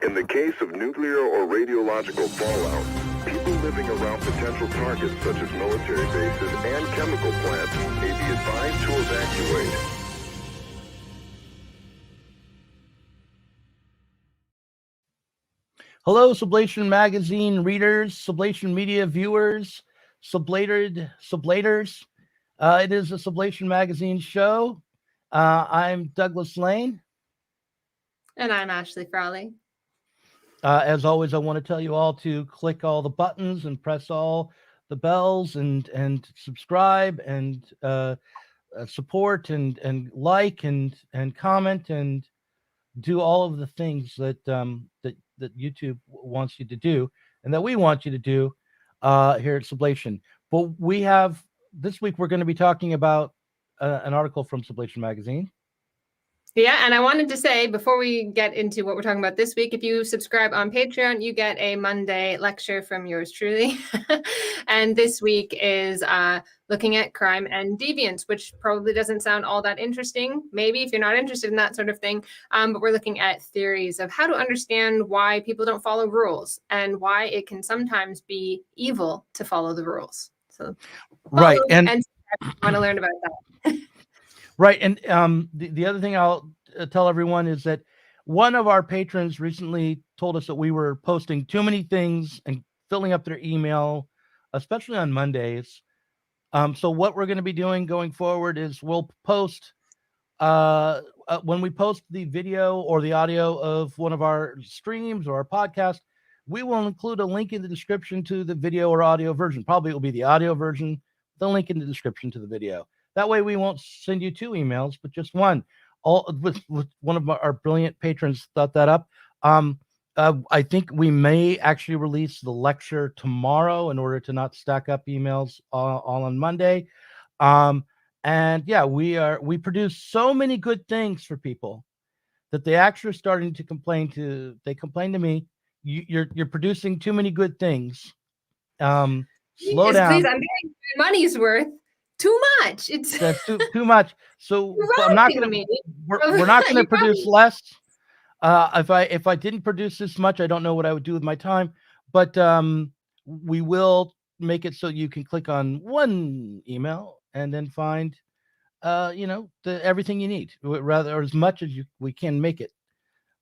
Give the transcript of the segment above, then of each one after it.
In the case of nuclear or radiological fallout, people living around potential targets such as military bases and chemical plants may be advised to evacuate. Hello, Sublation Magazine readers, Sublation Media viewers, Sublaters. It is a Sublation Magazine show. I'm Douglas Lane. And I'm Ashley Frawley. As always, I want to tell you all to click all the buttons and press all the bells and subscribe and support and like and comment and do all of the things that that YouTube wants you to do and that we want you to do here at Sublation. But we have this week we're going to be talking about an article from Sublation Magazine. Yeah, and I wanted to say before we get into what we're talking about this week, if you subscribe on Patreon, you get a Monday lecture from yours truly. And this week is looking at crime and deviance, which probably doesn't sound all that interesting, maybe if you're not interested in that sort of thing. But we're looking at theories of how to understand why people don't follow rules and why it can sometimes be evil to follow the rules. So, right, and want to learn about that. Right. And the other thing I'll tell everyone is that one of our patrons recently told us that we were posting too many things and filling up their email, especially on Mondays. So what we're going to be doing going forward is we'll post when we post the video or the audio of one of our streams or our podcast, we will include a link in the description to the video or audio version. Probably it will be the audio version, the link in the description to the video. That way we won't send you two emails, but just one. All with one of our brilliant patrons thought that up. I think we may actually release the lecture tomorrow in order to not stack up emails all on Monday. And yeah, we produce so many good things for people that they actually are starting to complain to. They complain to me, you're producing too many good things. Slow down. Please, I'm getting my money's worth. Too much. That's too much. So I'm not gonna. We're not gonna produce less. If I didn't produce this much, I don't know what I would do with my time. But we will make it so you can click on one email and then find, everything you need, or as much as we can make it.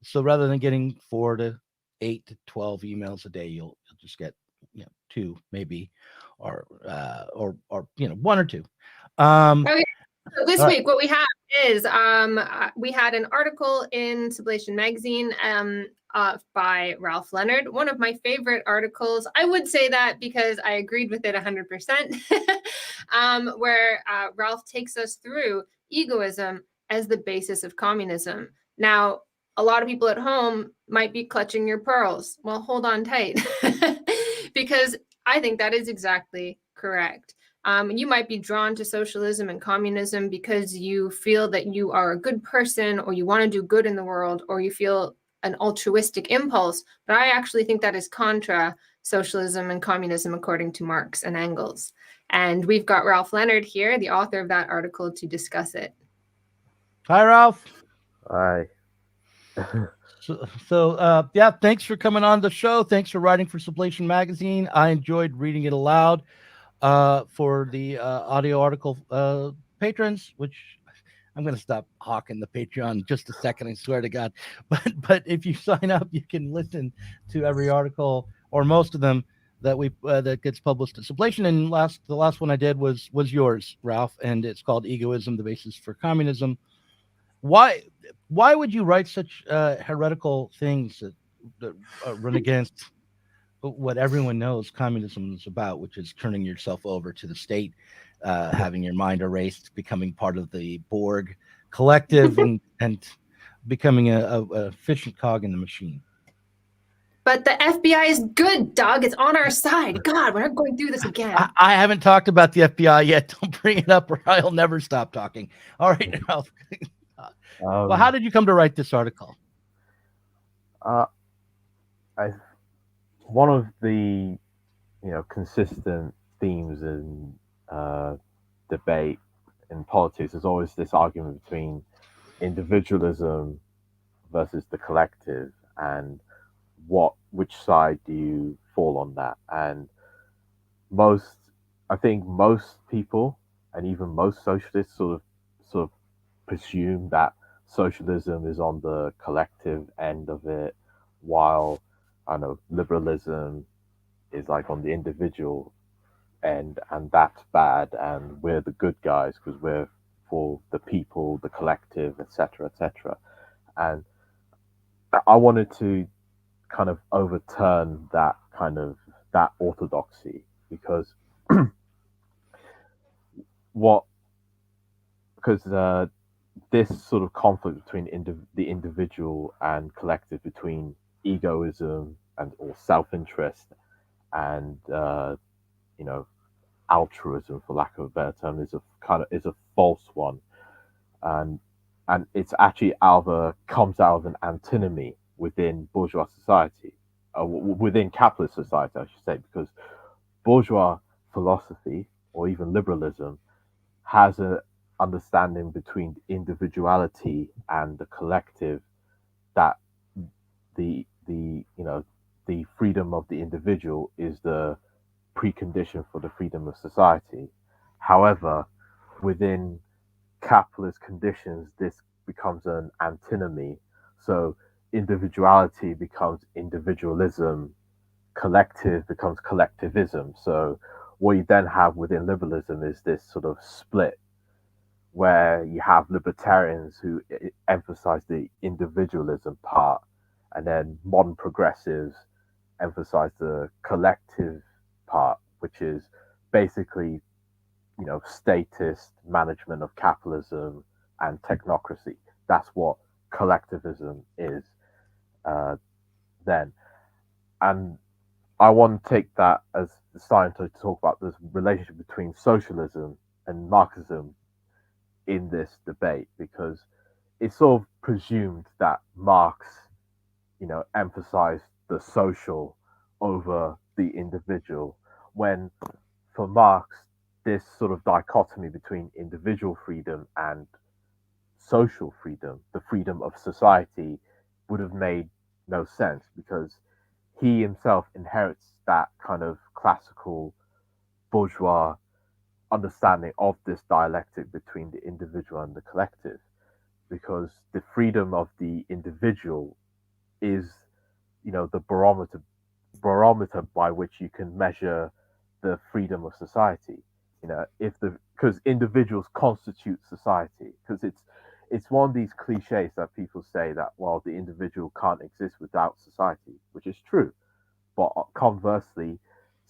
So rather than getting 4 to 8 to 12 emails a day, you'll just get 2 maybe. Or one or two. Okay. So this week, what we have is we had an article in Sublation Magazine by Ralph Leonard, one of my favorite articles. I would say that because I agreed with it 100%, where Ralph takes us through egoism as the basis of communism. Now, a lot of people at home might be clutching your pearls. Well, hold on tight, because I think that is exactly correct. You might be drawn to socialism and communism because you feel that you are a good person or you want to do good in the world or you feel an altruistic impulse. But I actually think that is contra socialism and communism according to Marx and Engels. And we've got Ralph Leonard here, the author of that article, to discuss it. Hi, Ralph. Hi. So yeah, thanks for coming on the show. Thanks for writing for Sublation Magazine. I enjoyed reading it aloud for the audio article patrons, which I'm going to stop hawking the Patreon in just a second, I swear to God. But if you sign up, you can listen to every article or most of them that that gets published at Sublation. And the last one I did was yours, Ralph, and it's called Egoism, the Basis for Communism. Why would you write such heretical things that run against what everyone knows communism is about, which is turning yourself over to the state, having your mind erased, becoming part of the Borg collective, and becoming a efficient cog in the machine? But the FBI is good, Doug. It's on our side. God, we're not going through this again. I haven't talked about the FBI yet. Don't bring it up or I'll never stop talking. All right, Ralph. Well, how did you come to write this article? One of the consistent themes in debate in politics is always this argument between individualism versus the collective, and which side do you fall on that? And I think most people, and even most socialists, sort of presume that socialism is on the collective end of it, while I know liberalism is like on the individual end, and that's bad, and we're the good guys because we're for the people, the collective, etc., etc. And I wanted to kind of overturn that orthodoxy, because what because this sort of conflict between the individual and collective, between egoism and or self-interest and you know altruism, for lack of a better term, is a false one, and it's actually comes out of an antinomy within bourgeois society, within capitalist society, I should say, because bourgeois philosophy or even liberalism has a understanding between individuality and the collective, that the freedom of the individual is the precondition for the freedom of society. However, within capitalist conditions, this becomes an antinomy. So individuality becomes individualism, collective becomes collectivism. So what you then have within liberalism is this sort of split, where you have libertarians who emphasize the individualism part, and then modern progressives emphasize the collective part, which is basically, statist management of capitalism and technocracy. That's what collectivism is, then. And I want to take that as starting to talk about this relationship between socialism and Marxism in this debate, because it's sort of presumed that Marx, emphasized the social over the individual, when for Marx, this sort of dichotomy between individual freedom and social freedom, the freedom of society, would have made no sense, because he himself inherits that kind of classical bourgeois understanding of this dialectic between the individual and the collective, because the freedom of the individual is, the barometer by which you can measure the freedom of society. Because individuals constitute society, because it's one of these cliches that people say that, well, the individual can't exist without society, which is true. But conversely,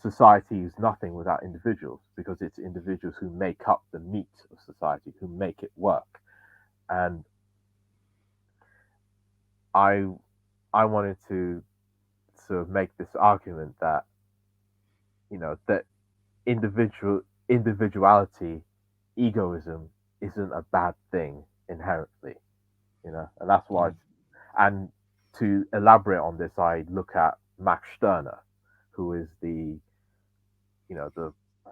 society is nothing without individuals, because it's individuals who make up the meat of society, who make it work. And I wanted to sort of make this argument that, that individuality, egoism, isn't a bad thing inherently, and that's why. And to elaborate on this, I look at Max Stirner, who is the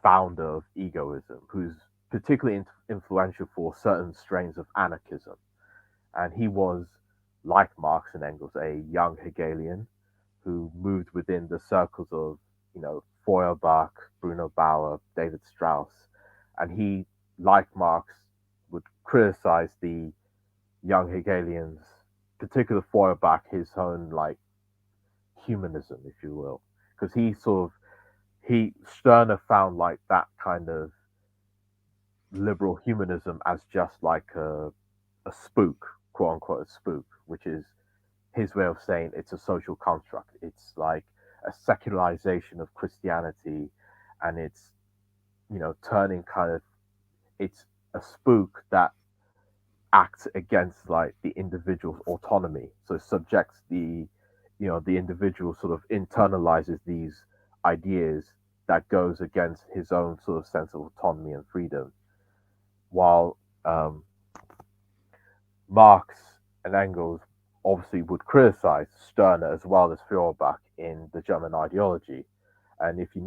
founder of egoism, who's particularly influential for certain strains of anarchism. And he was, like Marx and Engels, a young Hegelian who moved within the circles of, Feuerbach, Bruno Bauer, David Strauss. And he, like Marx, would criticize the young Hegelians, particularly Feuerbach, his own humanism, if you will, because Stirner found that kind of liberal humanism as just like a spook, quote unquote, a spook, which is his way of saying it's a social construct. It's like a secularization of Christianity, and it's turning it's a spook that acts against the individual's autonomy. So it subjects the individual, sort of internalizes these ideas that goes against his own sort of sense of autonomy and freedom. While Marx and Engels obviously would criticize Stirner as well as Feuerbach in the German ideology. And if you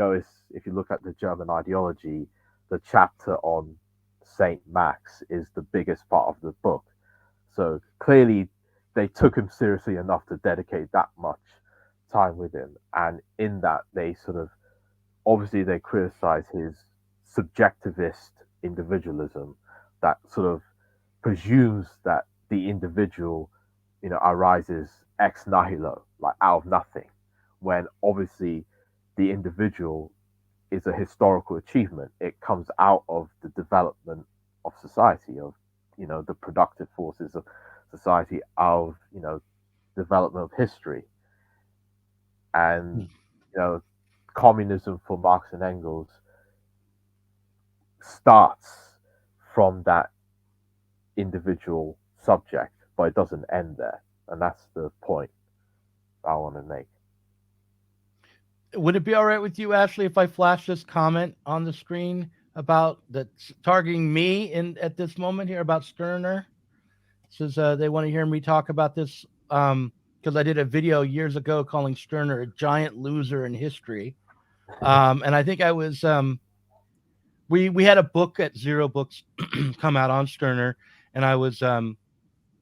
look at the German ideology, the chapter on Saint Max is the biggest part of the book. So clearly they took him seriously enough to dedicate that much time with him, and in that they sort of obviously they criticize his subjectivist individualism that sort of presumes that the individual, arises ex nihilo, like out of nothing, when obviously the individual is a historical achievement. It comes out of the development of society, of the productive forces of society, of development of history, and communism for Marx and Engels starts from that individual subject, but it doesn't end there, and that's the point I want to make. Would it be all right with you, Ashley, if I flash this comment on the screen about that targeting me at this moment here about Stirner? It says they want to hear me talk about this because I did a video years ago calling Stirner a giant loser in history. And I think I was we had a book at Zero Books come out on Stirner, and I was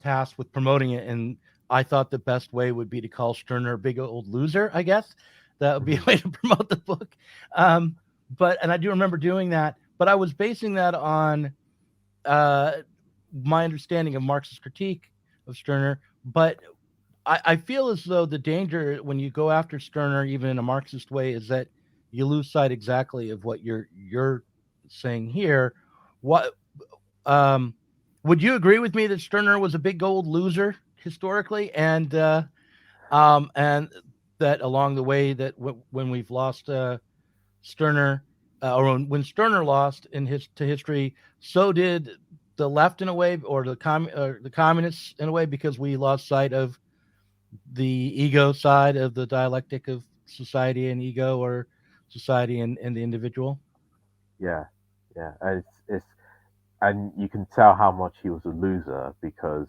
tasked with promoting it, and I thought the best way would be to call Stirner a big old loser. I guess that would be a way to promote the book. And I do remember doing that, but I was basing that on my understanding of Marx's critique of Stirner. But I feel as though the danger when you go after Stirner, even in a Marxist way, is that you lose sight exactly of what you're saying here. What would you agree with me that Stirner was a big old loser historically, and that along the way that when we've lost Stirner, or when Stirner lost to history, so did the left in a way, or the communists in a way, because we lost sight of the ego side of the dialectic of society and ego, or society and the individual. Yeah, and it's and you can tell how much he was a loser because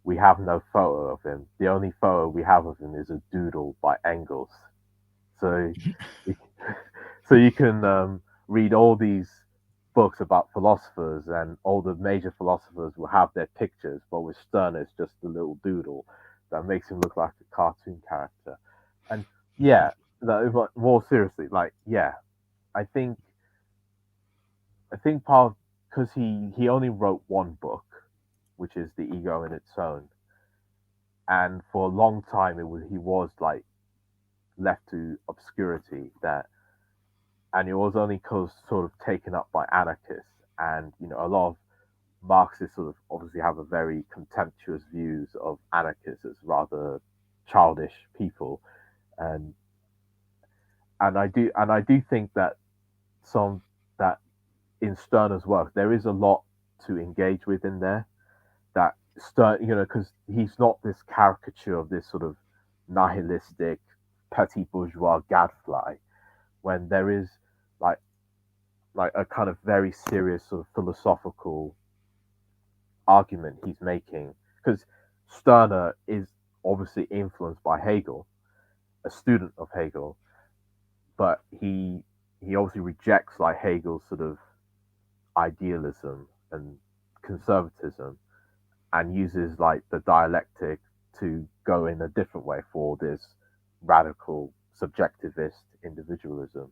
we have no photo of him. The only photo we have of him is a doodle by Engels. So, so you can read all these books about philosophers, and all the major philosophers will have their pictures, but with Stirner, it's just a little doodle that makes him look like a cartoon character. And yeah, but more seriously, I think part because he only wrote one book, which is The Ego in Its Own, and for a long time he was like left to obscurity, and it was only sort of taken up by anarchists, and a lot of Marxists sort of obviously have a very contemptuous views of anarchists as rather childish people, and I do think that some that in Stirner's work there is a lot to engage with in there, that because he's not this caricature of this sort of nihilistic petty bourgeois gadfly, when there is like a kind of very serious sort of philosophical argument he's making, because Stirner is obviously influenced by Hegel, a student of Hegel, but he obviously rejects like Hegel's sort of idealism and conservatism, and uses like the dialectic to go in a different way for this radical subjectivist individualism.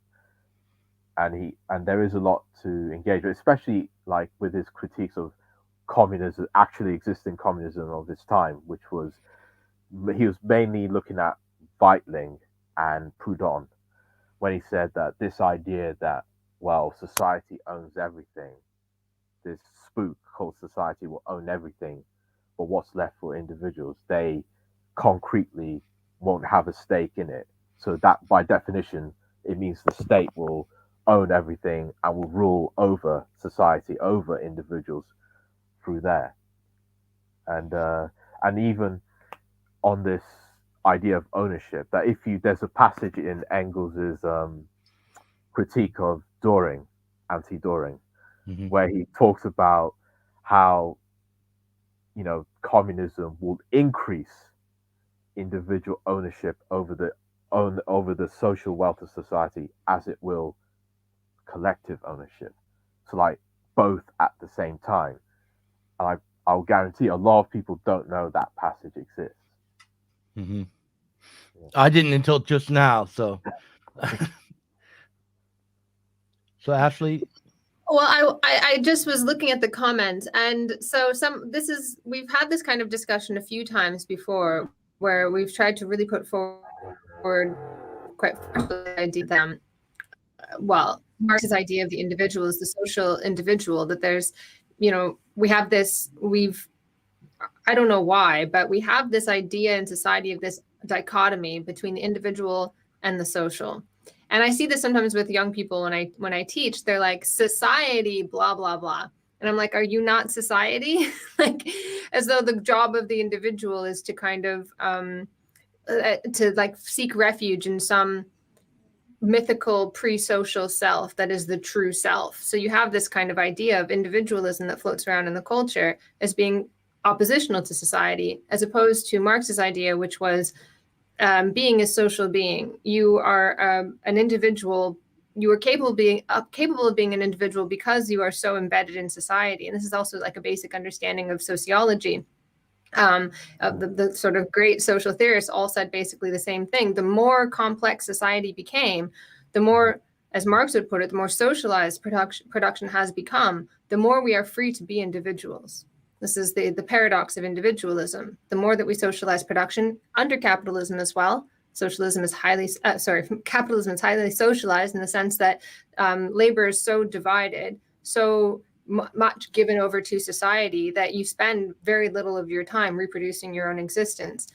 And there is a lot to engage with, especially like with his critiques of communism, actually existing communism of his time, which was he was mainly looking at Weitling and Proudhon, when he said that this idea that, well, society owns everything, this spook called society will own everything, but what's left for individuals, they concretely won't have a stake in it. So that by definition, it means the state will own everything and will rule over society, over individuals through there. And even on this idea of ownership, that there's a passage in Engels's critique of Doring, anti-Doring, where he talks about how communism will increase individual ownership over the social wealth of society as it will collective ownership. So like both at the same time. And I'll guarantee a lot of people don't know that passage exists. Mm-hmm. I didn't until just now. So, so Ashley, Well, I just was looking at the comments, and so we've had this kind of discussion a few times before, where we've tried to really put forward quite forcefully the idea that, well, Marx's idea of the individual is the social individual, that there's, we have this, I don't know why, but we have this idea in society of this dichotomy between the individual and the social. And I see this sometimes with young people when I teach. They're like, society, blah, blah, blah. And I'm like, are you not society? Like, as though the job of the individual is to kind of to like seek refuge in some mythical pre-social self that is the true self. So you have this kind of idea of individualism that floats around in the culture as being oppositional to society, as opposed to Marx's idea, which was being a social being. You are an individual. You are capable of being an individual because you are so embedded in society. And this is also like a basic understanding of sociology. Of the sort of great social theorists all said basically the same thing. The more complex society became, the more, as Marx would put it, the more socialized production has become, the more we are free to be individuals. This is the paradox of individualism. The more that we socialize production under capitalism as well, capitalism is highly socialized in the sense that labor is so divided, so much given over to society that you spend very little of your time reproducing your own existence.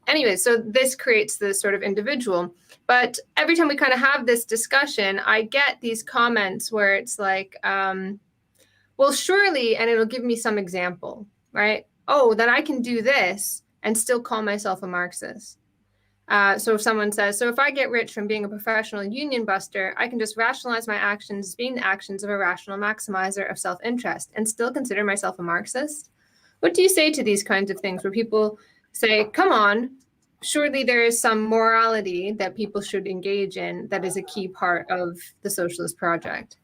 Anyway, so this creates this sort of individual. But every time we kind of have this discussion, I get these comments where it's like, well, surely, and it'll give me some example, right? Oh, then I can do this and still call myself a Marxist. So if someone says, so if I get rich from being a professional union buster, I can just rationalize my actions as being the actions of a rational maximizer of self-interest and still consider myself a Marxist. What do you say to these kinds of things where people say, come on, surely there is some morality that people should engage in that is a key part of the socialist project?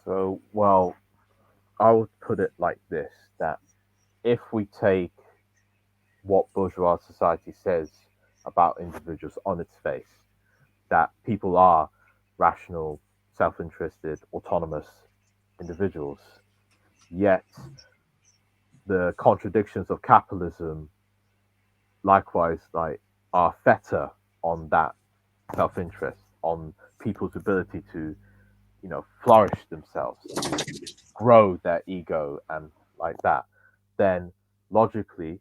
So, well, I would put it like this, that if we take what bourgeois society says about individuals on its face, that people are rational, self-interested, autonomous individuals, yet the contradictions of capitalism likewise are fetter on that self-interest, on people's ability to flourish themselves, to grow their ego and like that, then logically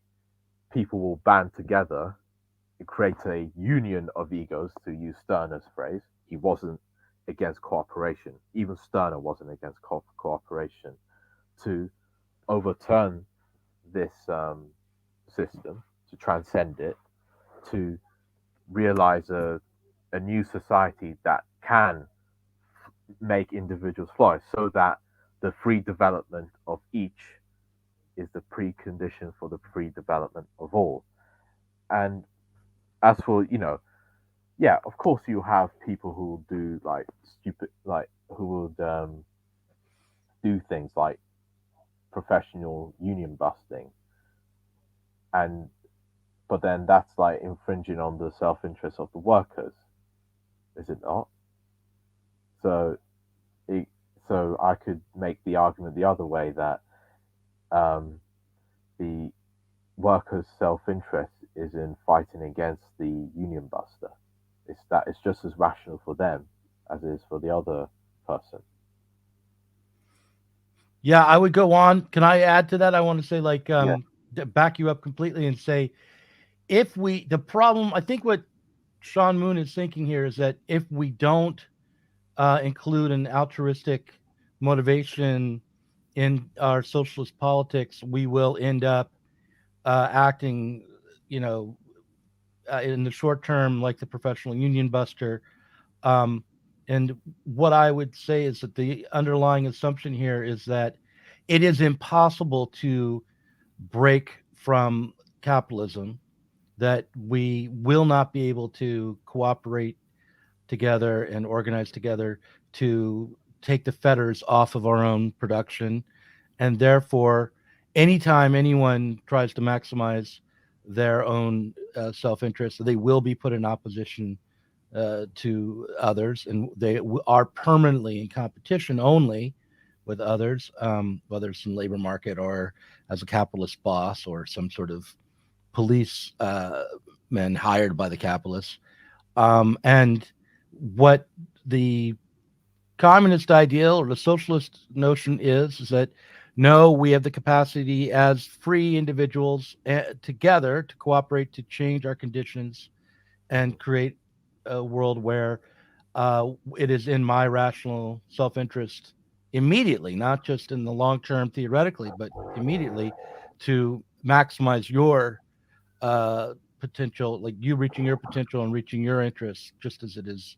people will band together and create a union of egos, to use Stirner's phrase. He wasn't against cooperation. Even Stirner wasn't against cooperation, to overturn this system, to transcend it, to realize a new society that can make individuals flourish, so that the free development of each is the precondition for the free development of all. And as for, yeah, of course you have people who will do who would do things like professional union busting, but then that's like infringing on the self-interest of the workers, is it not? So I could make the argument the other way, that the workers' self-interest is in fighting against the union buster. It's just as rational for them as it is for the other person. yeah, I would go on. Can I add to that? I want to say, back you up completely and say, the problem, I think what Sean Moon is thinking here is that if we don't include an altruistic motivation in our socialist politics, we will end up acting, in the short term like the professional union buster. And what I would say is that the underlying assumption here is that it is impossible to break from capitalism, that we will not be able to cooperate together and organize together to take the fetters off of our own production. And therefore, anytime anyone tries to maximize their own self-interest, they will be put in opposition to others, and they are permanently in competition only with others, whether it's in the labor market or as a capitalist boss or some sort of police men hired by the capitalists. And what the communist ideal or the socialist notion is that no, we have the capacity as free individuals together to cooperate to change our conditions and create a world where it is in my rational self-interest immediately, not just in the long term theoretically, but immediately, to maximize your potential, like you reaching your potential and reaching your interests, just as it is,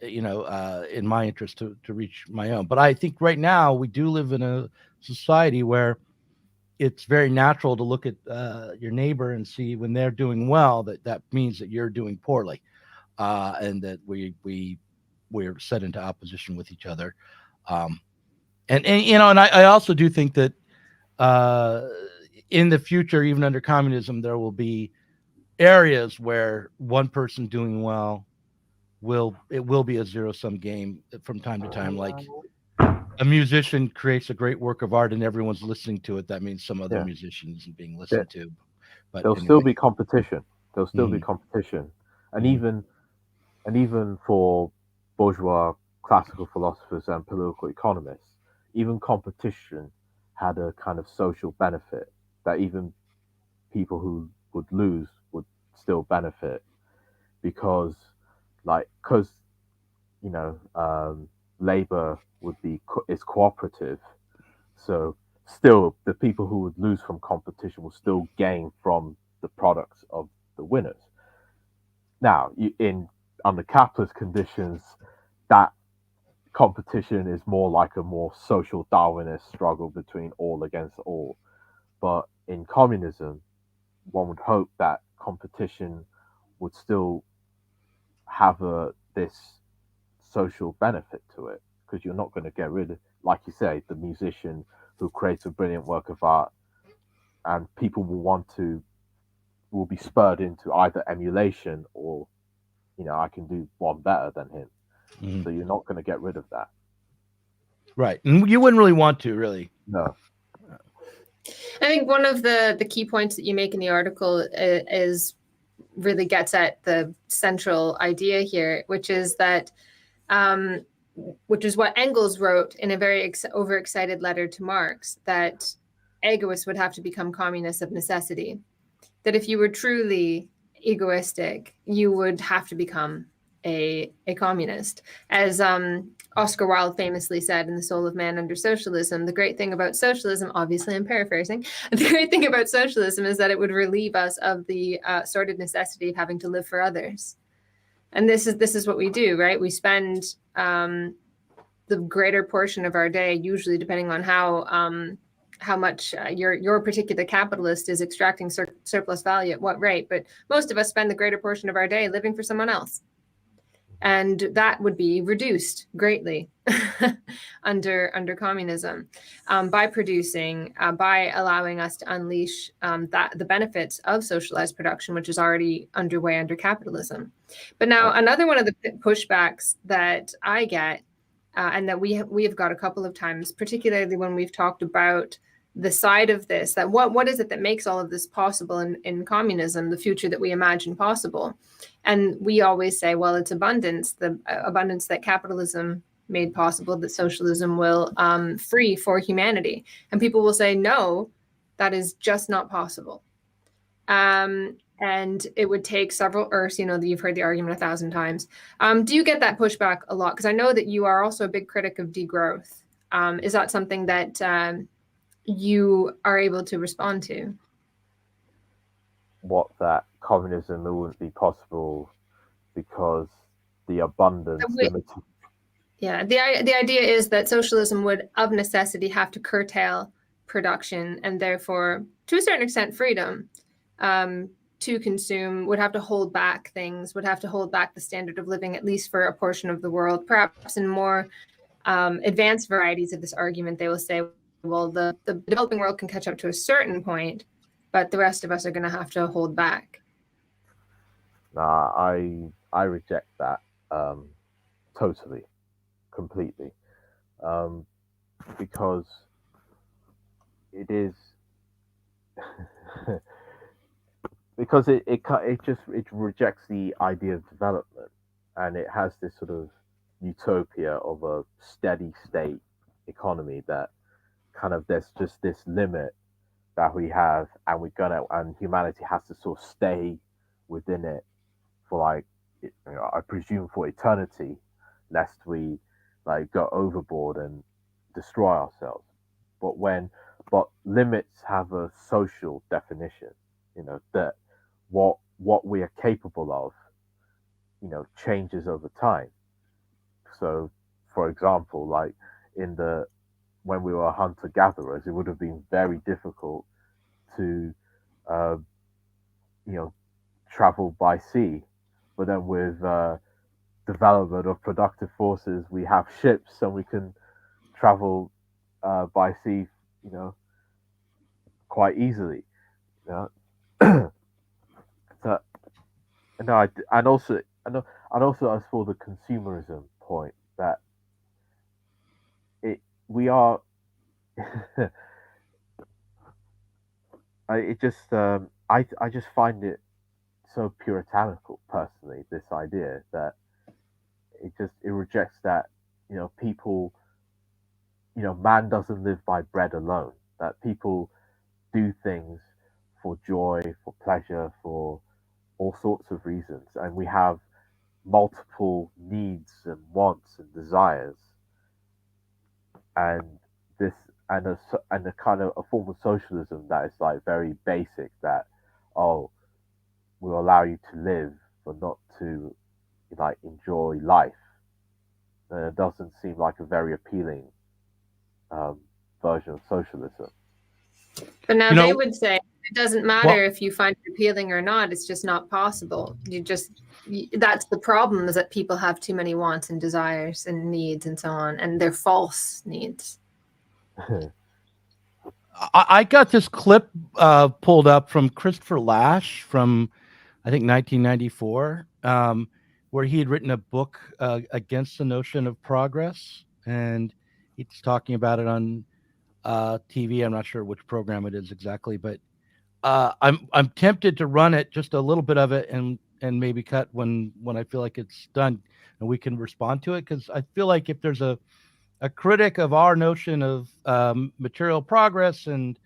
in my interest to reach my own. But I think right now we do live in a society where it's very natural to look at your neighbor and see when they're doing well, that means that you're doing poorly, and that we're set into opposition with each other. And I also do think that in the future, even under communism, there will be areas where one person doing well will be a zero-sum game from time to time. Like a musician creates a great work of art and everyone's listening to it. That means some other musician isn't being listened to. But there'll still be competition. There'll still be competition, and even for bourgeois classical philosophers and political economists, even competition had a kind of social benefit that even people who would lose would still benefit, because labor is cooperative, so still the people who would lose from competition will still gain from the products of the winners. Now, under capitalist conditions, that competition is more like a more social Darwinist struggle between all against all. But in communism, one would hope that competition would still have this social benefit to it, because you're not going to get rid of, like you say, the musician who creates a brilliant work of art, and people will be spurred into either emulation or, I can do one better than him. So you're not going to get rid of that. Right. And you wouldn't really want to, really. No. I think one of the key points that you make in the article is really gets at the central idea here, which is that, which is what Engels wrote in a very overexcited letter to Marx, that egoists would have to become communists of necessity. That if you were truly egoistic, you would have to become a communist. As Oscar Wilde famously said in The Soul of Man Under Socialism, the great thing about socialism, obviously I'm paraphrasing, the great thing about socialism is that it would relieve us of the sordid necessity of having to live for others. And this is what we do, right? We spend the greater portion of our day, usually depending on how much your particular capitalist is extracting surplus value at what rate, but most of us spend the greater portion of our day living for someone else. And that would be reduced greatly under communism, by producing, by allowing us to unleash the benefits of socialized production, which is already underway under capitalism. But now another one of the pushbacks that I get, and that we have got a couple of times, particularly when we've talked about the side of this, that what is it that makes all of this possible in communism, the future that we imagine possible? And we always say, well, it's abundance, the abundance that capitalism made possible, that socialism will free for humanity. And people will say, no, that is just not possible. And it would take several Earths, you've heard the argument 1,000 times. Do you get that pushback a lot? Because I know that you are also a big critic of degrowth. Is that something that you are able to respond to? What, that communism wouldn't be possible because the abundance limited. Yeah, the idea is that socialism would of necessity have to curtail production, and therefore, to a certain extent, freedom to consume, would have to hold back things, would have to hold back the standard of living, at least for a portion of the world. Perhaps in more advanced varieties of this argument, they will say, well, the developing world can catch up to a certain point, but the rest of us are going to have to hold back. Nah, I reject that totally, completely, because it is because it rejects the idea of development, and it has this sort of utopia of a steady state economy that kind of there's just this limit that we have, and humanity has to sort of stay within it for like, I presume for eternity, lest we like go overboard and destroy ourselves. But limits have a social definition, that what we are capable of, changes over time. So, for example, like when we were hunter gatherers, it would have been very difficult to, travel by sea. But then with development of productive forces, we have ships and we can travel by sea, quite easily. So, and also as for the consumerism point, that we are. I just find it so puritanical, personally, this idea that it rejects that, people, man doesn't live by bread alone, that people do things for joy, for pleasure, for all sorts of reasons, and we have multiple needs and wants and desires, and a kind of a form of socialism that is like very basic, that will allow you to live but not to like enjoy life. And it doesn't seem like a very appealing version of socialism. But now they would say it doesn't matter if you find it appealing or not, it's just not possible. That's the problem, is that people have too many wants and desires and needs and so on, and they're false needs. I got this clip pulled up from Christopher Lasch from, I think, 1994, where he had written a book against the notion of progress, and he's talking about it on TV. I'm not sure which program it is exactly, but I'm tempted to run it, just a little bit of it, and maybe cut when I feel like it's done, and we can respond to it, because I feel like if there's a critic of our notion of material progress and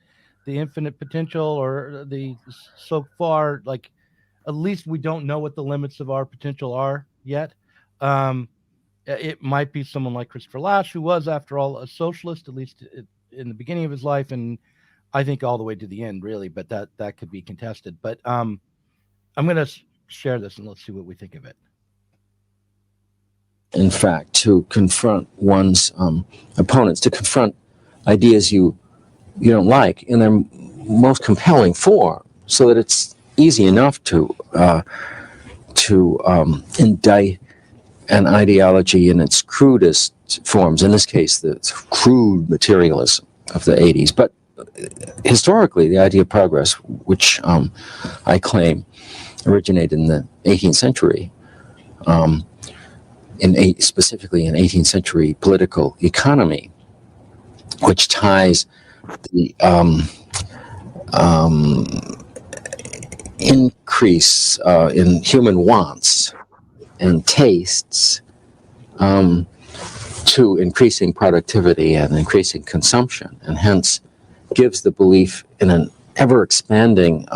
the infinite potential, or the so far, like, at least we don't know what the limits of our potential are yet. It might be someone like Christopher Lasch, who was, after all, a socialist, at least in the beginning of his life, and I think all the way to the end, really. But that could be contested. But I'm going to share this, and let's see what we think of it. In fact, to confront one's opponents, to confront ideas you don't like in their most compelling form, so that it's easy enough to indict an ideology in its crudest forms. In this case, the crude materialism of the 80s. But historically, the idea of progress, which I claim originated in the 18th century, specifically in 18th century political economy, which ties the increase in human wants and tastes to increasing productivity and increasing consumption, and hence gives the belief in an ever-expanding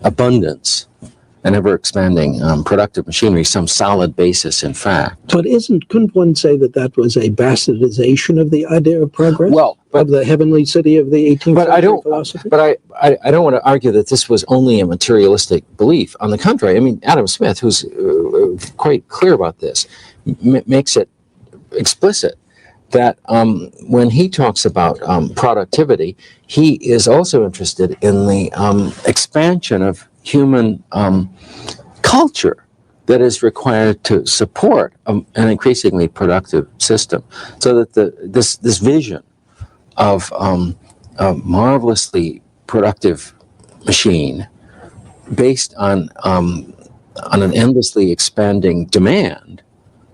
abundance, an ever-expanding productive machinery, some solid basis, in fact. But couldn't one say that was a bastardization of the idea of progress? Well, of the heavenly city of the 18th century philosophy? But I don't want to argue that this was only a materialistic belief. On the contrary, I mean, Adam Smith, who's quite clear about this, makes it explicit that when he talks about productivity, he is also interested in the expansion of human culture that is required to support an increasingly productive system, so that this vision of a marvelously productive machine based on an endlessly expanding demand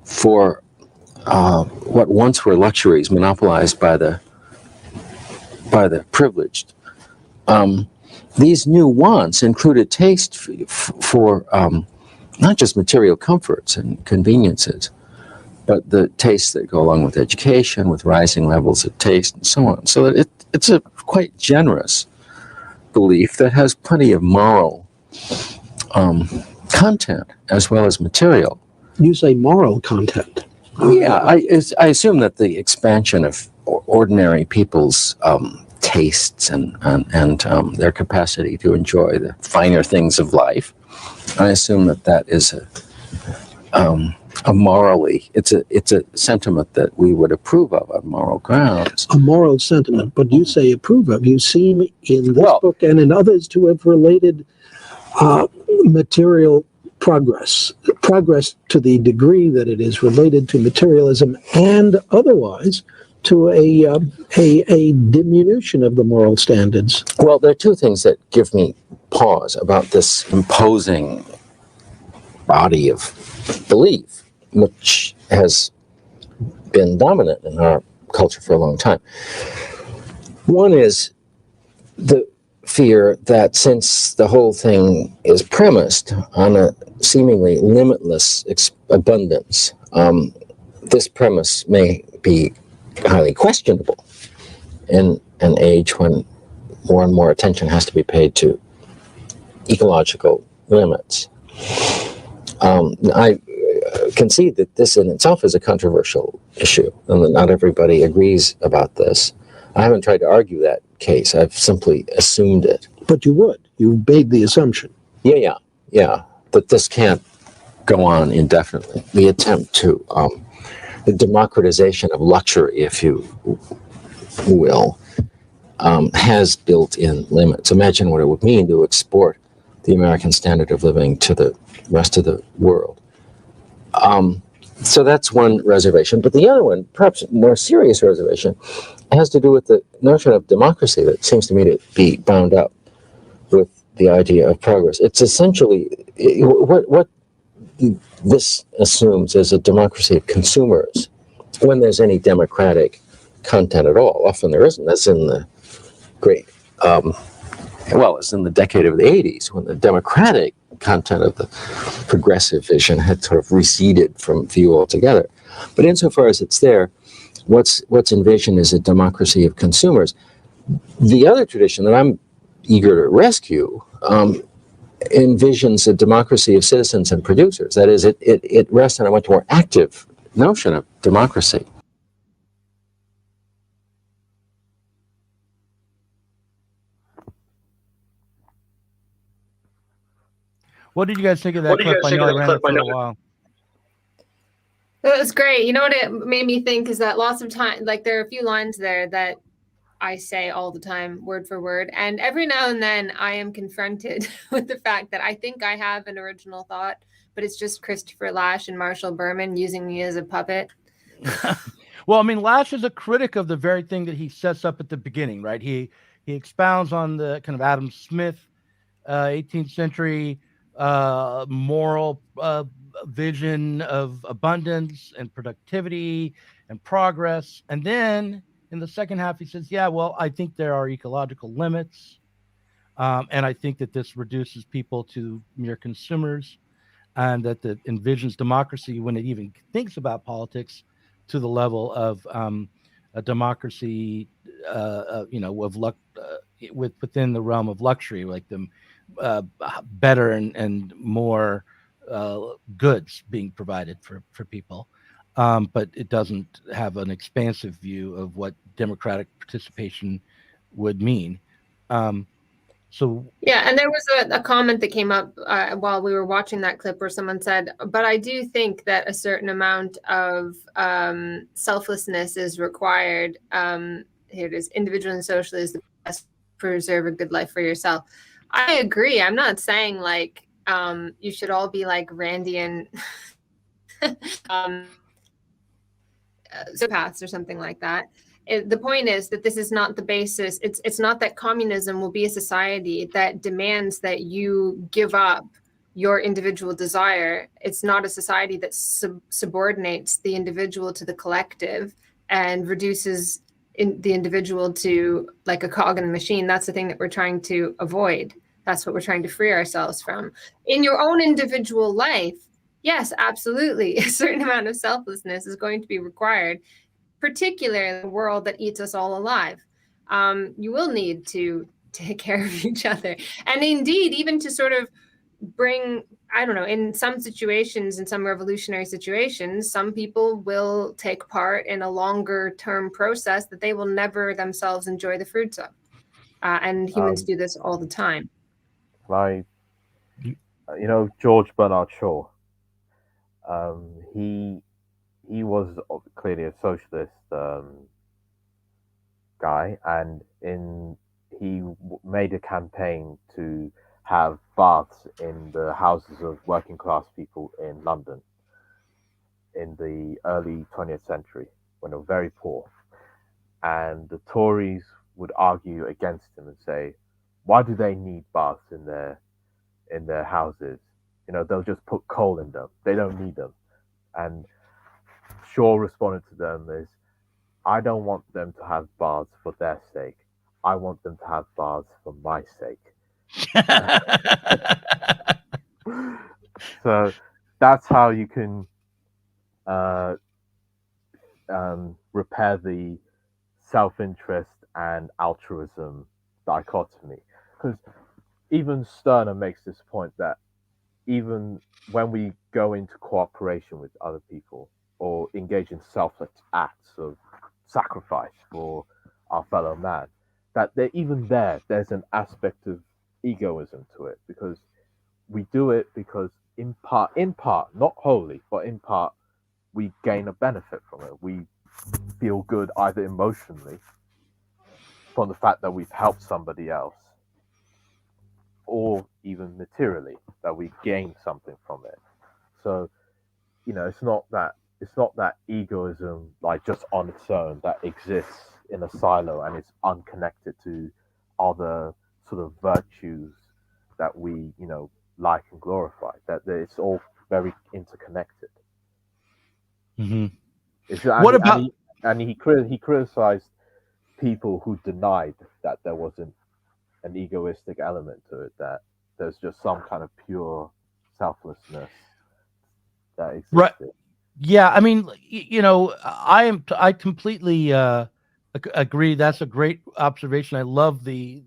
for what once were luxuries monopolized by the privileged. These new wants included taste for not just material comforts and conveniences, but the tastes that go along with education, with rising levels of taste, and so on. So it's a quite generous belief that has plenty of moral content as well as material. You say moral content. Yeah, I assume that the expansion of ordinary people's tastes and their capacity to enjoy the finer things of life, I assume that is a morally, it's a sentiment that we would approve of on moral grounds. A moral sentiment, but you say approve of. You seem in this book and in others to have related material progress to the degree that it is related to materialism and otherwise to a diminution of the moral standards. Well, there are two things that give me pause about this imposing body of belief, which has been dominant in our culture for a long time. One is the fear that since the whole thing is premised on a seemingly limitless abundance, this premise may be highly questionable in an age when more and more attention has to be paid to ecological limits. I concede that this in itself is a controversial issue, and that not everybody agrees about this. I haven't tried to argue that case. I've simply assumed it. But you would. You made the assumption. Yeah. That this can't go on indefinitely. The attempt to, the democratization of luxury, if you will, has built-in limits. Imagine what it would mean to export the American standard of living to the rest of the world. So that's one reservation. But the other one, perhaps more serious reservation, has to do with the notion of democracy that seems to me to be bound up with the idea of progress. It's essentially what this assumes is a democracy of consumers, when there's any democratic content at all. Often there isn't. That's in the great, it's in the decade of the 80s, when the democratic content of the progressive vision had sort of receded from view altogether. But insofar as it's there, what's envisioned is a democracy of consumers. The other tradition that I'm eager to rescue envisions a democracy of citizens and producers. That is, it rests on a much more active notion of democracy. What did you guys think of that clip? I know I ran it for a while. It was great. You know what it made me think is that lots of time, like there are a few lines there that I say all the time, word for word. And every now and then I am confronted with the fact that I think I have an original thought, but it's just Christopher Lasch and Marshall Berman using me as a puppet. Well, I mean, Lasch is a critic of the very thing that he sets up at the beginning, right? He expounds on the kind of Adam Smith 18th century moral vision of abundance and productivity and progress. And then in the second half, he says, yeah, well, I think there are ecological limits. And I think that this reduces people to mere consumers, and that it envisions democracy, when it even thinks about politics, to the level of a democracy, within the realm of luxury, like the better and more goods being provided for people. But it doesn't have an expansive view of what democratic participation would mean. Yeah, and there was a comment that came up while we were watching that clip where someone said, but I do think that a certain amount of selflessness is required. Here it is, individual and social is the best to preserve a good life for yourself. I agree. I'm not saying like you should all be like Randy and sociopaths or something like that. the point is that this is not the basis. It's not that communism will be a society that demands that you give up your individual desire. It's not a society that subordinates the individual to the collective and reduces the individual to like a cog in a machine. That's the thing that we're trying to avoid. That's what we're trying to free ourselves from. In your own individual life, yes, absolutely, a certain amount of selflessness is going to be required, particularly in a world that eats us all alive. You will need to take care of each other. And indeed, even to sort of bring, I don't know, in some situations, in some revolutionary situations, some people will take part in a longer term process that they will never themselves enjoy the fruits of. And humans do this all the time. George Bernard Shaw, he was clearly a socialist guy, and he made a campaign to have baths in the houses of working class people in London in the early 20th century when they were very poor. And the Tories would argue against him and say, why do they need baths in their houses? They'll just put coal in them. They don't need them. And Shaw responded to them as, I don't want them to have baths for their sake. I want them to have baths for my sake. So that's how you can repair the self-interest and altruism dichotomy. Because even Stirner makes this point that even when we go into cooperation with other people or engage in selfless acts of sacrifice for our fellow man, that there's an aspect of egoism to it, because we do it because in part, not wholly, but in part, we gain a benefit from it. We feel good either emotionally from the fact that we've helped somebody else, or even materially that we gain something from it. So, it's not that egoism, like, just on its own, that exists in a silo and is unconnected to other sort of virtues that we, like and glorify. That it's all very interconnected. Mm-hmm. He criticized people who denied that there wasn't an egoistic element to it, that there's just some kind of pure selflessness that existed. Right. Yeah, I mean, I completely agree. That's a great observation. I love the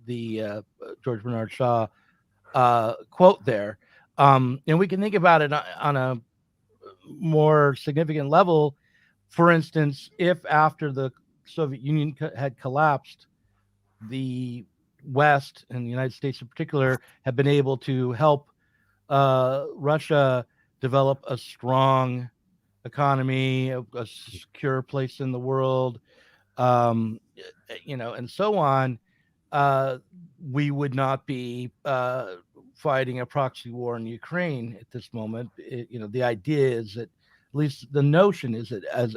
George Bernard Shaw quote there. And we can think about it on a more significant level. For instance, if after the Soviet Union had collapsed, the West and the United States in particular have been able to help Russia develop a strong economy, a secure place in the world, and so on, we would not be fighting a proxy war in Ukraine at this moment. The idea is that, at least the notion is that as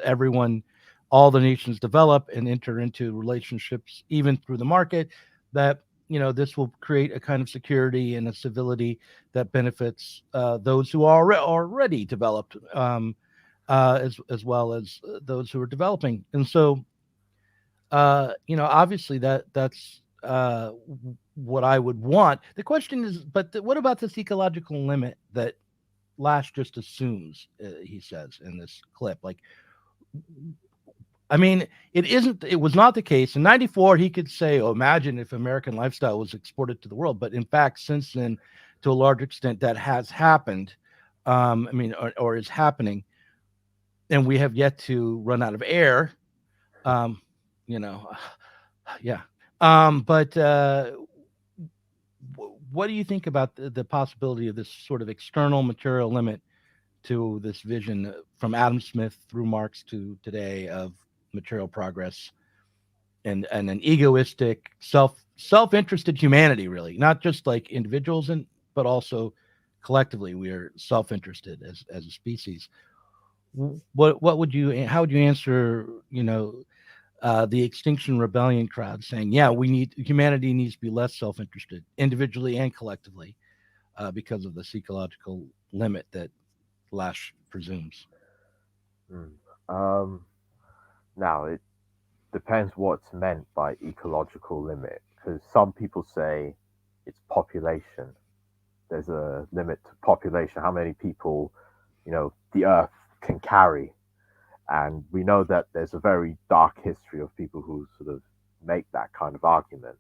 all the nations develop and enter into relationships, even through the market, that this will create a kind of security and a civility that benefits those who are already developed, as well as those who are developing. And so, obviously that's what I would want. The question is, but what about this ecological limit that Lash just assumes, he says in this clip? Like, I mean, it was not the case. In 94, he could say, oh, imagine if American lifestyle was exported to the world. But in fact, since then, to a large extent, that has happened. Or is happening. And we have yet to run out of air. Yeah. But what do you think about the possibility of this sort of external material limit to this vision from Adam Smith through Marx to today of material progress and an egoistic, self-interested humanity, really, not just like individuals, but also collectively we are self-interested as a species? How would you answer, the Extinction Rebellion crowd saying, yeah, humanity needs to be less self-interested individually and collectively because of this ecological limit that Lasch presumes. Now, it depends what's meant by ecological limit, because some people say it's population. There's a limit to population, how many people, the Earth can carry. And we know that there's a very dark history of people who sort of make that kind of argument.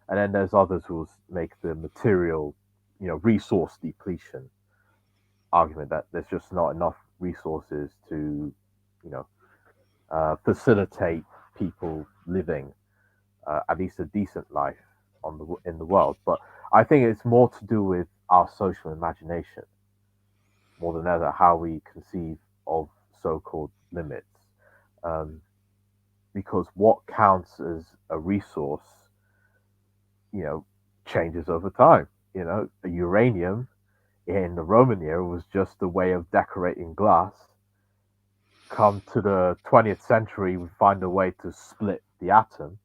And then there's others who will make the material, resource depletion argument, that there's just not enough resources to, facilitate people living at least a decent life in the world. But I think it's more to do with our social imagination more than ever, how we conceive of so-called limits. Because what counts as a resource, changes over time. Uranium in the Roman era was just a way of decorating glass. Come to the 20th century, we find a way to split the atom,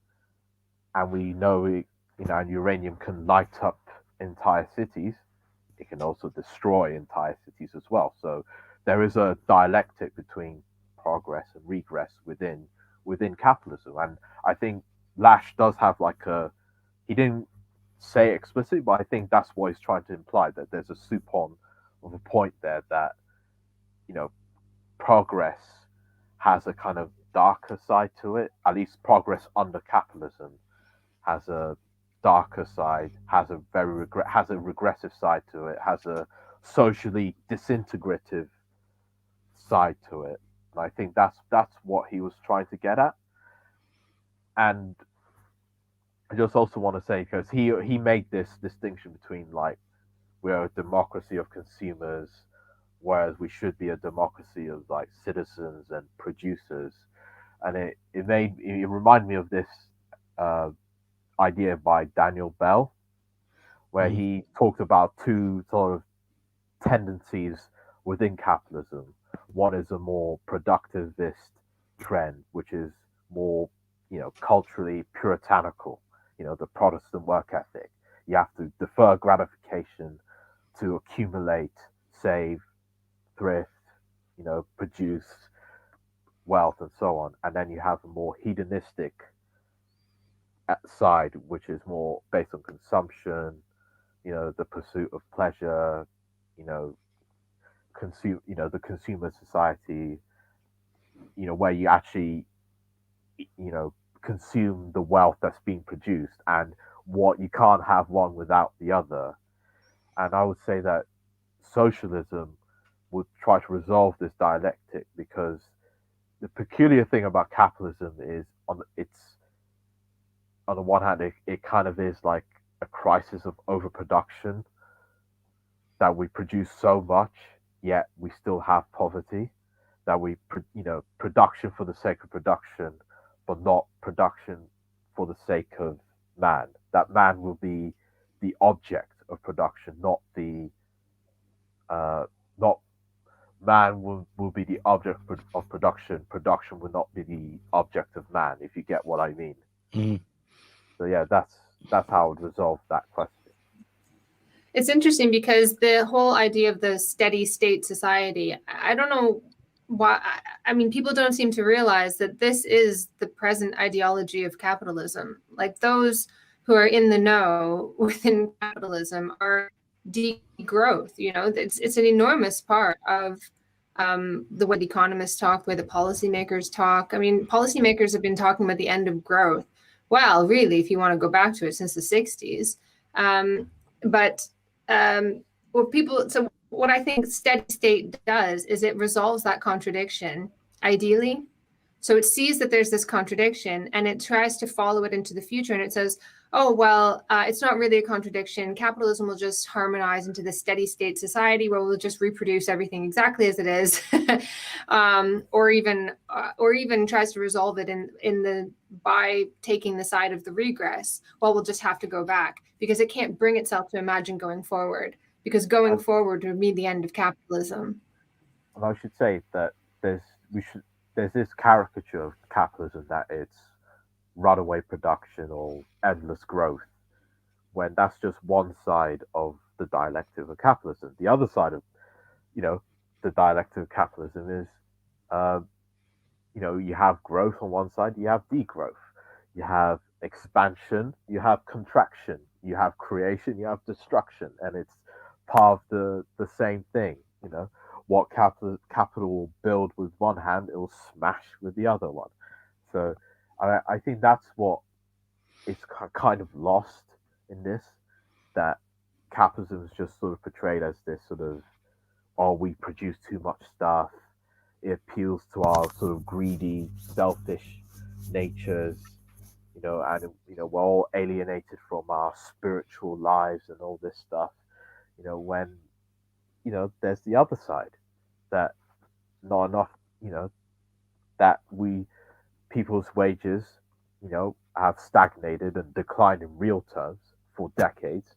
and we know and uranium can light up entire cities. It can also destroy entire cities as well. So there is a dialectic between progress and regress within capitalism. And I think Lasch does have he didn't say it explicitly, but I think that's what he's trying to imply, that there's a soupçon of a point there that, progress has a kind of darker side to it. At least progress under capitalism has a darker side, has a regressive side to it, has a socially disintegrative side to it. And I think that's what he was trying to get at. And I just also want to say, because he made this distinction between we're a democracy of consumers, whereas we should be a democracy of citizens and producers. And it reminded me of this idea by Daniel Bell, where he talked about two sort of tendencies within capitalism. One is a more productivist trend, which is more, culturally puritanical, the Protestant work ethic. You have to defer gratification to accumulate, save, thrift, produce wealth and so on. And then you have a more hedonistic side, which is more based on consumption, the pursuit of pleasure, the consumer society, where you actually, consume the wealth that's being produced, and what you can't have one without the other. And I would say that socialism would try to resolve this dialectic, because the peculiar thing about capitalism is on the one hand, it kind of is like a crisis of overproduction, that we produce so much, yet we still have poverty, that we, production for the sake of production, but not production for the sake of man. That man will be the object of production, not man will be the object of production. Production will not be the object of man, if you get what I mean. Mm. So yeah, that's how I would resolve that question. It's interesting because the whole idea of the steady state society, I don't know why. I mean, people don't seem to realize that this is the present ideology of capitalism. Like, those who are in the know within capitalism are degrowth. It's an enormous part of the way the economists talk, the way the policymakers talk. I mean, policymakers have been talking about the end of growth. Well, really, if you want to go back to it, since the 60s. So what I think steady state does is it resolves that contradiction, ideally. So it sees that there's this contradiction and it tries to follow it into the future. And it says, oh, well, it's not really a contradiction. Capitalism will just harmonize into the steady state society where we'll just reproduce everything exactly as it is, or even tries to resolve it by taking the side of the regress. Well, we'll just have to go back, because it can't bring itself to imagine going forward, because going forward would mean the end of capitalism. And I should say that there's this caricature of capitalism, that it's runaway production or endless growth, when that's just one side of the dialectic of capitalism. The other side of, the dialectic of capitalism is, you have growth on one side, you have degrowth, you have expansion, you have contraction, you have creation, you have destruction, and it's part of the same thing. What capital will build with one hand, it will smash with the other one. So I think that's what is kind of lost in this, that capitalism is just sort of portrayed as this sort of, oh, we produce too much stuff. It appeals to our sort of greedy, selfish natures, and we're all alienated from our spiritual lives and all this stuff. When there's the other side, that not enough, that people's wages, have stagnated and declined in real terms for decades.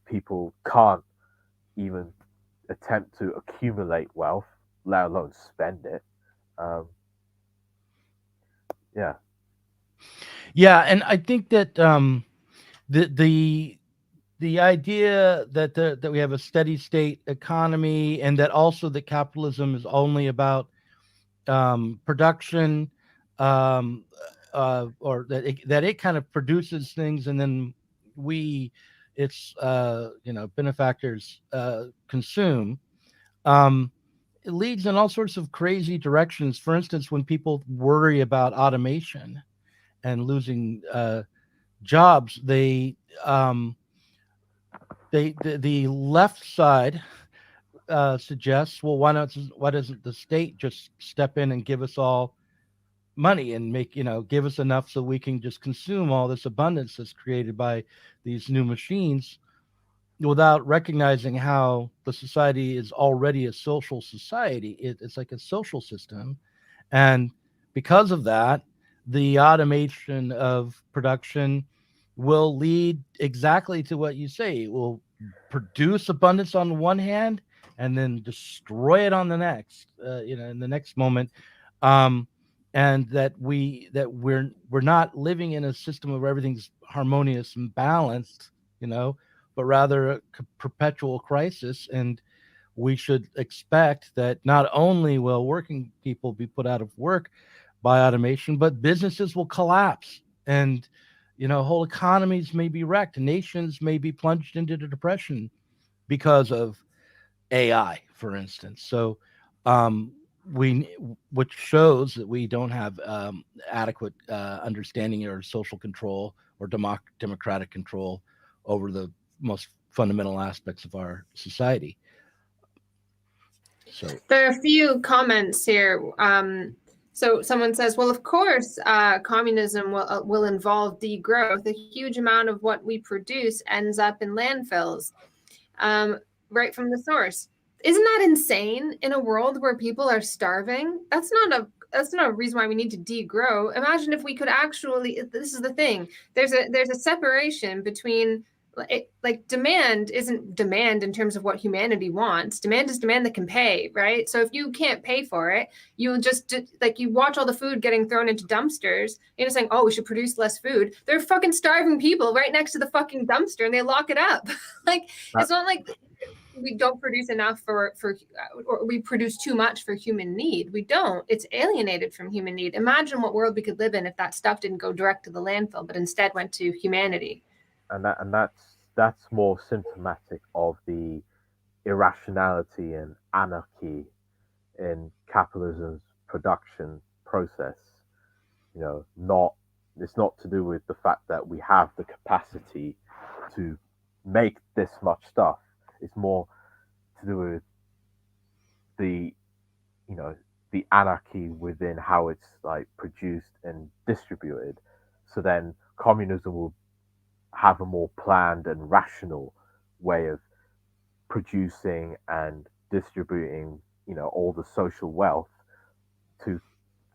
People can't even attempt to accumulate wealth, let alone spend it. Yeah. Yeah, and I think that the idea that we have a steady state economy, and that also that capitalism is only about production, or that it kind of produces things, and then its benefactors consume. It leads in all sorts of crazy directions. For instance, when people worry about automation and losing jobs, the left side suggests, well, why doesn't the state just step in and give us all money and give us enough so we can just consume all this abundance that's created by these new machines, without recognizing how the society is already a social society. It's like a social system. And because of that, the automation of production will lead exactly to what you say. It will produce abundance on one hand and then destroy it on the next, in the next moment. And that we're not living in a system where everything's harmonious and balanced, but rather a perpetual crisis. And we should expect that not only will working people be put out of work by automation, but businesses will collapse, and whole economies may be wrecked, nations may be plunged into depression because of AI, for instance. So which shows that we don't have adequate understanding or social control or democratic control over the most fundamental aspects of our society. So there are a few comments here. So someone says, well, of course, communism will involve degrowth. A huge amount of what we produce ends up in landfills, right from the source. Isn't that insane? In a world where people are starving, that's not a reason why we need to degrow. Imagine if we could actually. This is the thing. There's a separation between. Like demand isn't demand in terms of what humanity wants. Demand is demand that can pay, right? So if you can't pay for it, you'll just you watch all the food getting thrown into dumpsters, saying, oh, we should produce less food. There are fucking starving people right next to the fucking dumpster and they lock it up. It's not like we don't produce enough or we produce too much for human need. We don't. It's alienated from human need. Imagine what world we could live in if that stuff didn't go direct to the landfill, but instead went to humanity. And that's more symptomatic of the irrationality and anarchy in capitalism's production process. It's not to do with the fact that we have the capacity to make this much stuff. It's more to do with the anarchy within how it's produced and distributed. So then communism will have a more planned and rational way of producing and distributing, all the social wealth to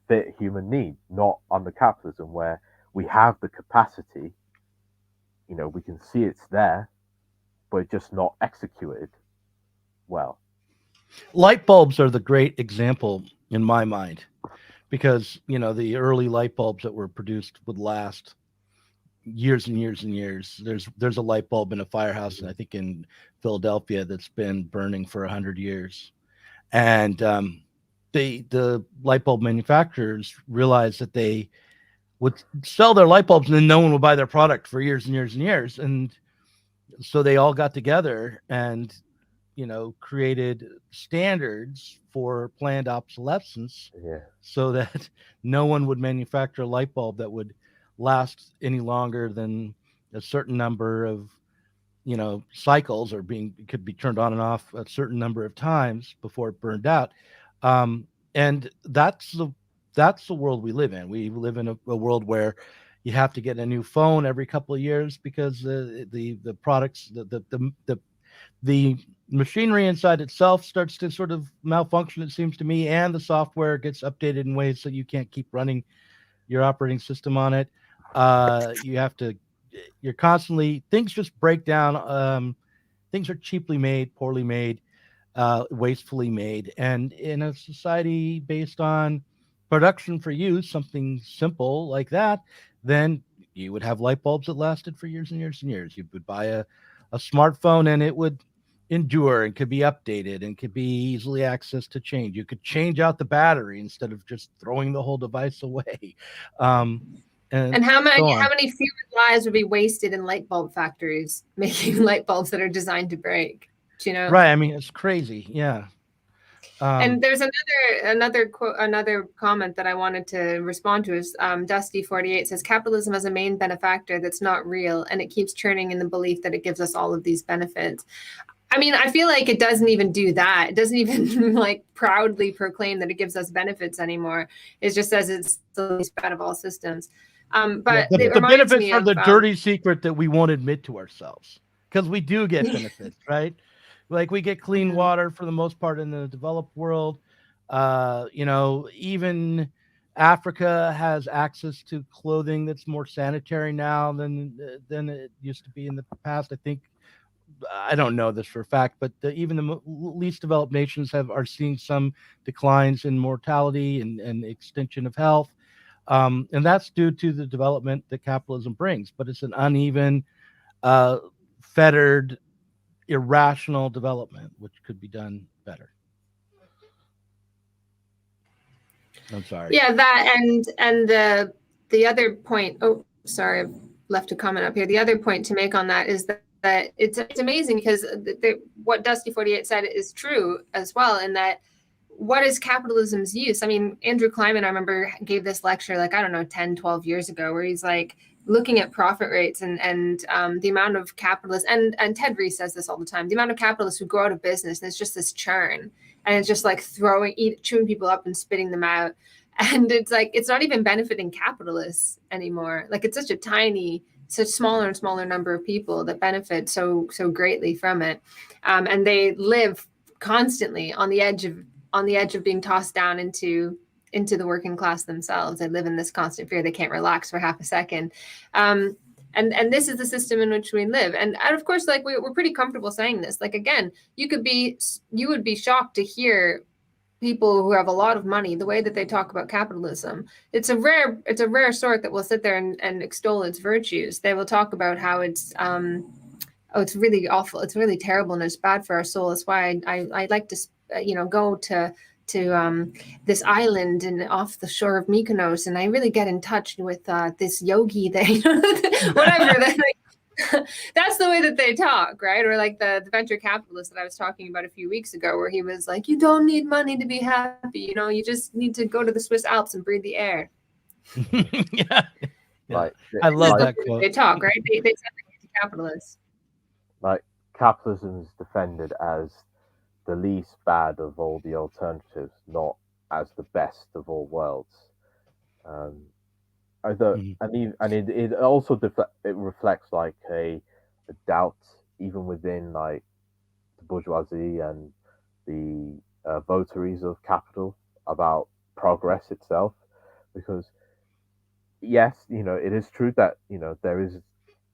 fit human need, not under capitalism where we have the capacity, we can see it's there, but it's just not executed well. Light bulbs are the great example in my mind, because the early light bulbs that were produced would last years and years and years. There's a light bulb in a firehouse, and I think in Philadelphia, that's been burning for 100 years. And the light bulb manufacturers realized that they would sell their light bulbs and then no one would buy their product for years and years and years. And so they all got together and created standards for planned obsolescence, so that no one would manufacture a light bulb that would last any longer than a certain number of cycles, or could be turned on and off a certain number of times before it burned out. And that's the world we live in. We live in a world where you have to get a new phone every couple of years because the products, the machinery inside itself starts to sort of malfunction, it seems to me, and the software gets updated in ways so you can't keep running your operating system on it. You're constantly, things just break down. Things are cheaply made, poorly made, wastefully made. And in a society based on production for use, something simple like that, then you would have light bulbs that lasted for years and years and years. You would buy a smartphone and it would endure and could be updated and could be easily accessed to change. You could change out the battery instead of just throwing the whole device away. And how many fewer lives would be wasted in light bulb factories making light bulbs that are designed to break? Do you know? Right. I mean, it's crazy. Yeah. And there's another comment that I wanted to respond to is Dusty48 says capitalism has a main benefactor that's not real, and it keeps churning in the belief that it gives us all of these benefits. I mean, I feel like it doesn't even do that. It doesn't even like proudly proclaim that it gives us benefits anymore. It just says it's the least bad of all systems. But the benefits are the dirty secret that we won't admit to ourselves, because we do get benefits, right? Like we get clean water for the most part in the developed world. Even Africa has access to clothing that's more sanitary now than it used to be in the past. I think, I don't know this for a fact, but even the least developed nations are seeing some declines in mortality and extension of health. And that's due to the development that capitalism brings. But it's an uneven, fettered, irrational development, which could be done better. I'm sorry. Yeah, that and the other point. Oh, sorry, I've left a comment up here. The other point to make on that is that it's amazing because what Dusty48 said is true as well, in that what is capitalism's use? I mean, Andrew Kleiman, I remember, gave this lecture like, I don't know, 10, 12 years ago, where he's like looking at profit rates and the amount of capitalists, and Ted Rees says this all the time, the amount of capitalists who go out of business, and it's just this churn, and it's just like chewing people up and spitting them out. And it's like, it's not even benefiting capitalists anymore. Like it's such smaller and smaller number of people that benefit so greatly from it. And they live constantly on the edge of being tossed down into the working class themselves. They live in this constant fear. They can't relax for half a second. And this is the system in which we live. And of course, like we're pretty comfortable saying this. Like, again, you would be shocked to hear people who have a lot of money, the way that they talk about capitalism. It's a rare sort that will sit there and extol its virtues. They will talk about how it's really awful, it's really terrible, and it's bad for our soul. That's why I like to go to this island and off the shore of Mykonos, and I really get in touch with this yogi that whatever. That's the way that they talk, right? Or like the venture capitalist that I was talking about a few weeks ago, where he was like, you don't need money to be happy. You just need to go to the Swiss Alps and breathe the air. Yeah. Like, I love that quote. They talk, right? They sound like capitalists. Like capitalism is defended as the least bad of all the alternatives, not as the best of all worlds. It also it reflects like a doubt even within like the bourgeoisie and the votaries of capital about progress itself, because yes, it is true that there is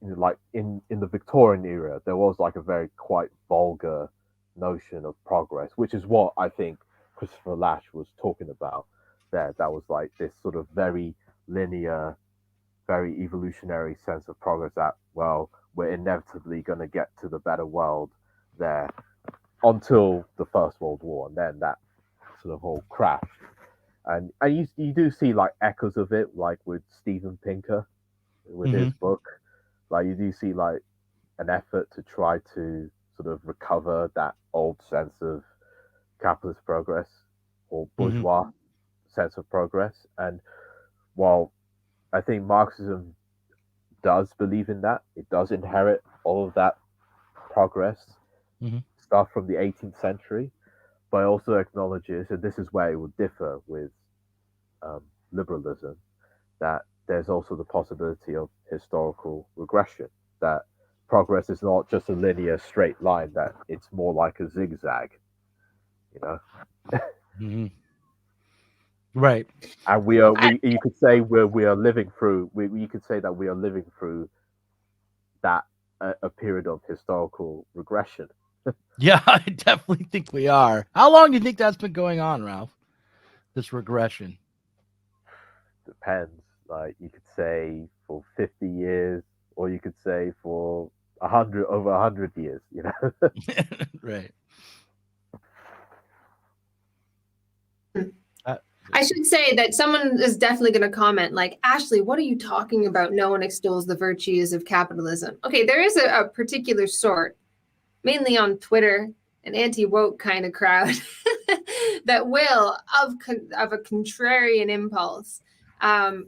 like in the Victorian era there was like a very quite vulgar notion of progress, which is what I think Christopher Lasch was talking about. there. That was like this sort of very linear, very evolutionary sense of progress that, well, we're inevitably going to get to the better world there until the First World War, and then that sort of all crashed. And you do see like echoes of it, like with Steven Pinker, with his book. Like you do see like an effort to try to sort of recover that old sense of capitalist progress or bourgeois sense of progress. And while I think Marxism does believe in that, it does inherit all of that progress stuff from the 18th century, but it also acknowledges, and this is where it would differ with liberalism, that there's also the possibility of historical regression, that progress is not just a linear straight line, that it's more like a zigzag, you know. Right. And you could say we are living through, you could say that we are living through that a period of historical regression. Yeah, I definitely think we are. How long do you think that's been going on, Ralph? This regression? Depends. Like you could say for 50 years, or you could say for over 100 years, you know. Right. I should say that someone is definitely going to comment like, Ashley, what are you talking about? No one extols the virtues of capitalism. Okay, there is a particular sort, mainly on Twitter, an anti-woke kind of crowd that will, of a contrarian impulse,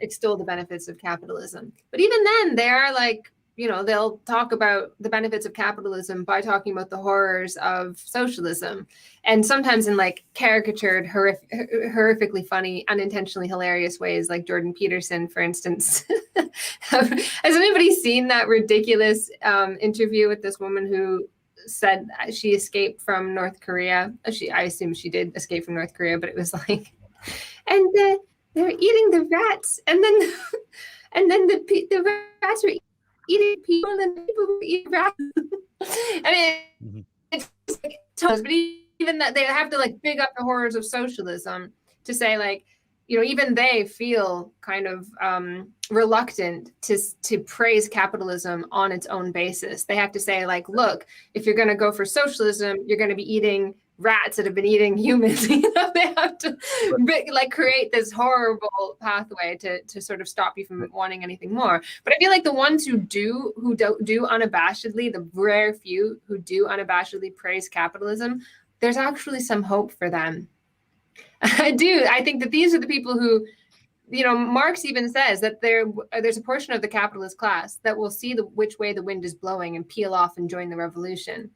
extol the benefits of capitalism. But even then, they are like, they'll talk about the benefits of capitalism by talking about the horrors of socialism, and sometimes in like caricatured, horrifically funny, unintentionally hilarious ways, like Jordan Peterson, for instance. Has anybody seen that ridiculous interview with this woman who said she escaped from North Korea? I assume she did escape from North Korea, but it was like, and they're eating the rats, and then the rats were eating people, and people were eating rats. I mean, it's like tons, but even that, they have to like big up the horrors of socialism to say like, even they feel kind of reluctant to praise capitalism on its own basis. They have to say like, look, if you're going to go for socialism, you're going to be eating rats that have been eating humans. They have to like create this horrible pathway to sort of stop you from wanting anything more. But I feel like the ones who do unabashedly, the rare few who do unabashedly praise capitalism, there's actually some hope for them. I do. I think that these are the people who, Marx even says that there's a portion of the capitalist class that will see which way the wind is blowing and peel off and join the revolution.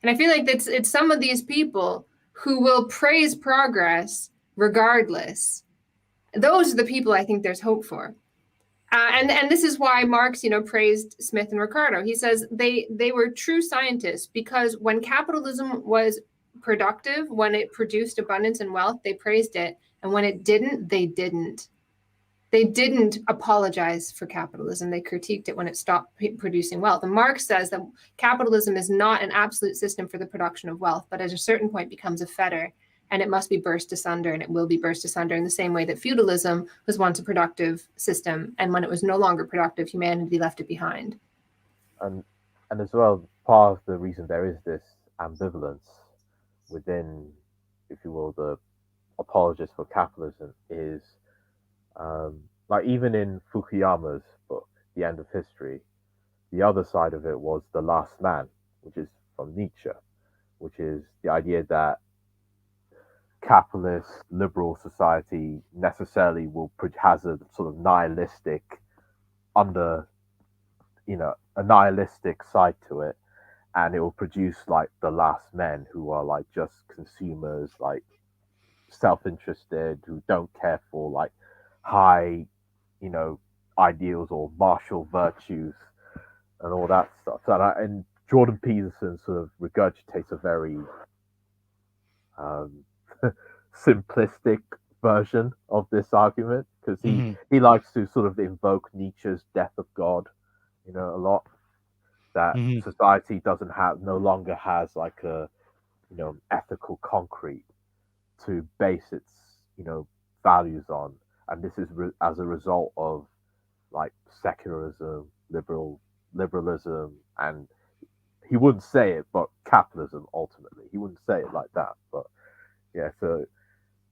And I feel like it's some of these people who will praise progress regardless. Those are the people I think there's hope for. And this is why Marx, praised Smith and Ricardo. He says they were true scientists because when capitalism was productive, when it produced abundance and wealth, they praised it. And when it didn't, they didn't. They didn't apologize for capitalism. They critiqued it when it stopped producing wealth. And Marx says that capitalism is not an absolute system for the production of wealth, but at a certain point becomes a fetter, and it must be burst asunder, and it will be burst asunder in the same way that feudalism was once a productive system, and when it was no longer productive, humanity left it behind. And as well, part of the reason there is this ambivalence within, if you will, the apologists for capitalism is, like even in Fukuyama's book, The End of History, the other side of it was The Last Man, which is from Nietzsche, which is the idea that capitalist liberal society necessarily has a sort of nihilistic a nihilistic side to it, and it will produce like the last men who are like just consumers, like self-interested, who don't care for like high, ideals or martial virtues and all that stuff. And Jordan Peterson sort of regurgitates a very simplistic version of this argument, because he likes to sort of invoke Nietzsche's Death of God, a lot. That society no longer has like a ethical concrete to base its values on, and this is as a result of like secularism, liberalism, and he wouldn't say it, but capitalism ultimately. He wouldn't say it like that, but yeah. So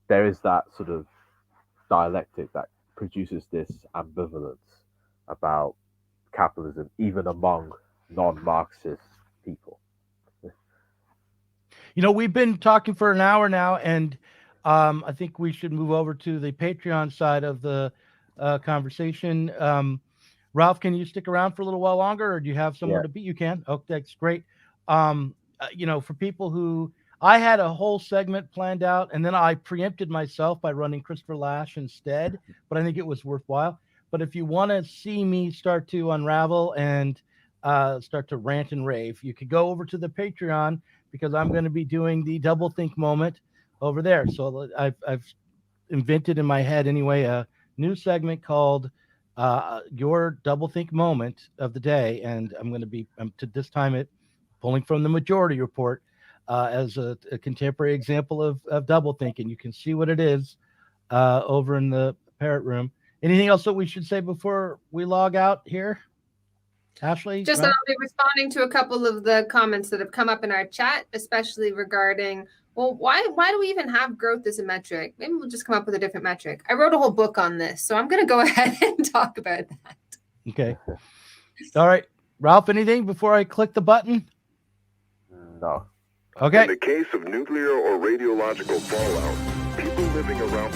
there is that sort of dialectic that produces this ambivalence about capitalism, even among non-Marxist people. You know, we've been talking for an hour now, and I think we should move over to the Patreon side of the conversation. Ralph, can you stick around for a little while longer, or do you have somewhere to be? You can. Oh, that's great. You know, for people who, I had a whole segment planned out, and then I preempted myself by running Christopher Lash instead, but I think it was worthwhile. But if you want to see me start to unravel and start to rant and rave, you could go over to the Patreon, because I'm going to be doing the doublethink moment over there. So I've invented in my head anyway a new segment called your doublethink moment of the day, and I'm going to be to this time it pulling from the Majority Report as a contemporary example of doublethink, and you can see what it is over in the Parrot room. Anything else that we should say before we log out here, Ashley? Just that I'll be responding to a couple of the comments that have come up in our chat, especially regarding, well, why do we even have growth as a metric? Maybe we'll just come up with a different metric. I wrote a whole book on this, so I'm going to go ahead and talk about that. Okay. All right. Ralph, anything before I click the button? No. Okay. In the case of nuclear or radiological fallout, people living around